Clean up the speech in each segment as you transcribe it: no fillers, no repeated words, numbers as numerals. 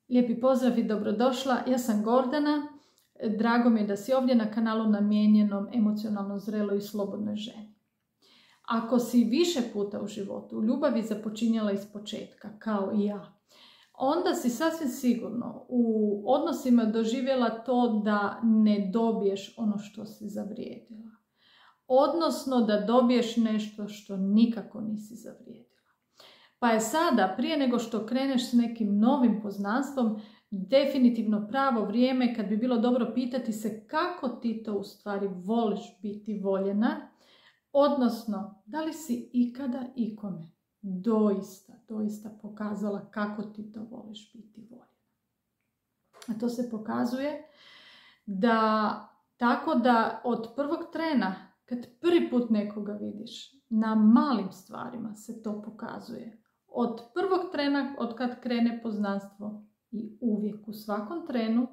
Lijepi pozdrav i dobrodošla. Ja sam Gordana. Drago mi je da si ovdje na kanalu namijenjenom emocionalno zreloj i slobodnoj ženi. Ako si više puta u životu u ljubavi započinjala iz početka, kao i ja, onda si sasvim sigurno u odnosima doživjela to da ne dobiješ ono što si zavrijedila. Odnosno da dobiješ nešto što nikako nisi zavrijedila. Pa je sada, prije nego što kreneš s nekim novim poznanstvom, definitivno pravo vrijeme kad bi bilo dobro pitati se kako ti to u stvari voliš biti voljena, odnosno da li si ikada ikome doista pokazala kako ti to voliš biti voljena. A to se pokazuje tako da od prvog trena, kad prvi put nekoga vidiš, na malim stvarima se to pokazuje. Od prvog trena, od kad krene poznanstvo i uvijek u svakom trenu,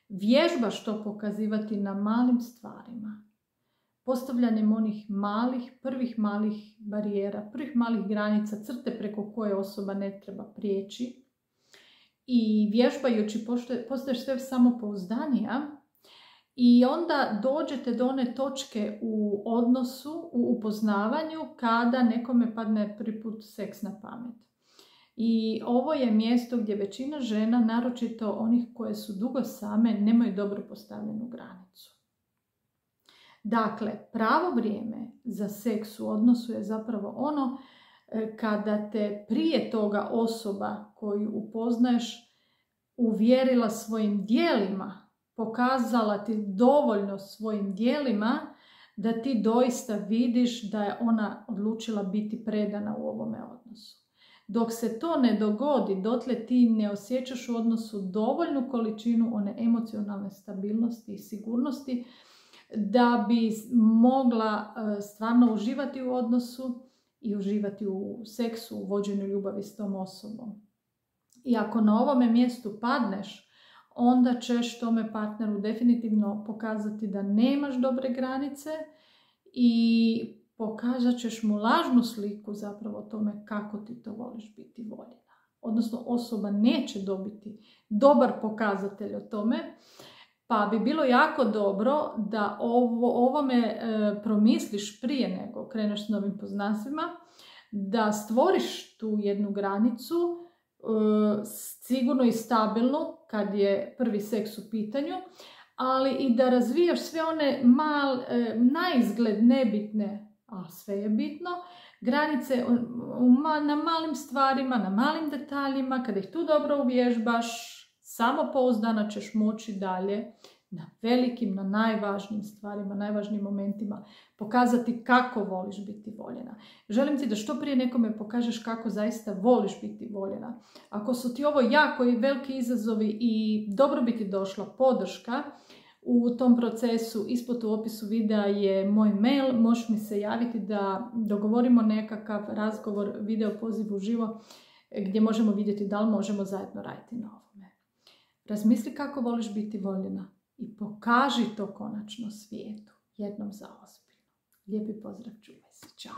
vježbaš to pokazivati na malim stvarima. Postavljanjem onih prvih malih barijera, prvih malih granica, crte preko koje osoba ne treba prijeći. I vježbajući postaješ sve samopouzdanija i onda dođete do one točke u odnosu, u upoznavanju, kada nekome padne prvi put seks na pamet. I ovo je mjesto gdje većina žena, naročito onih koje su dugo same, nemaju dobro postavljenu granicu. Dakle, pravo vrijeme za seks u odnosu je zapravo ono kada te prije toga osoba koju upoznaješ uvjerila svojim djelima, pokazala ti dovoljno svojim djelima da ti doista vidiš da je ona odlučila biti predana u ovome odnosu. Dok se to ne dogodi, dotle ti ne osjećaš u odnosu dovoljnu količinu one emocionalne stabilnosti i sigurnosti da bi mogla stvarno uživati u odnosu i uživati u seksu, u vođenju ljubavi s tom osobom. I ako na ovome mjestu padneš, onda ćeš tome partneru definitivno pokazati da nemaš dobre granice i pokazat ćeš mu lažnu sliku zapravo o tome kako ti to voliš biti voljena. Odnosno osoba neće dobiti dobar pokazatelj o tome, pa bi bilo jako dobro da ovome promisliš prije nego kreneš s novim poznanstvima, da stvoriš tu jednu granicu, sigurno i stabilnu kad je prvi seks u pitanju, ali i da razvijaš sve one naizgled nebitne, a sve je bitno, granice na malim stvarima, na malim detaljima. Kada ih tu dobro uvježbaš, samopouzdana ćeš moći dalje na velikim, na najvažnijim stvarima, najvažnijim momentima pokazati kako voliš biti voljena. Želim ti da što prije nekome pokažeš kako zaista voliš biti voljena. Ako su ti ovo jako i veliki izazovi i dobro bi ti došla podrška u tom procesu, ispod u opisu videa je moj mail, možeš mi se javiti da dogovorimo nekakav razgovor, video poziv uživo gdje možemo vidjeti da li možemo zajedno raditi na ovome. Razmisli kako voliš biti voljena i pokaži to konačno svijetu, jednom zaozbiljno. Lijepi pozdrav, čuvaj se, čao!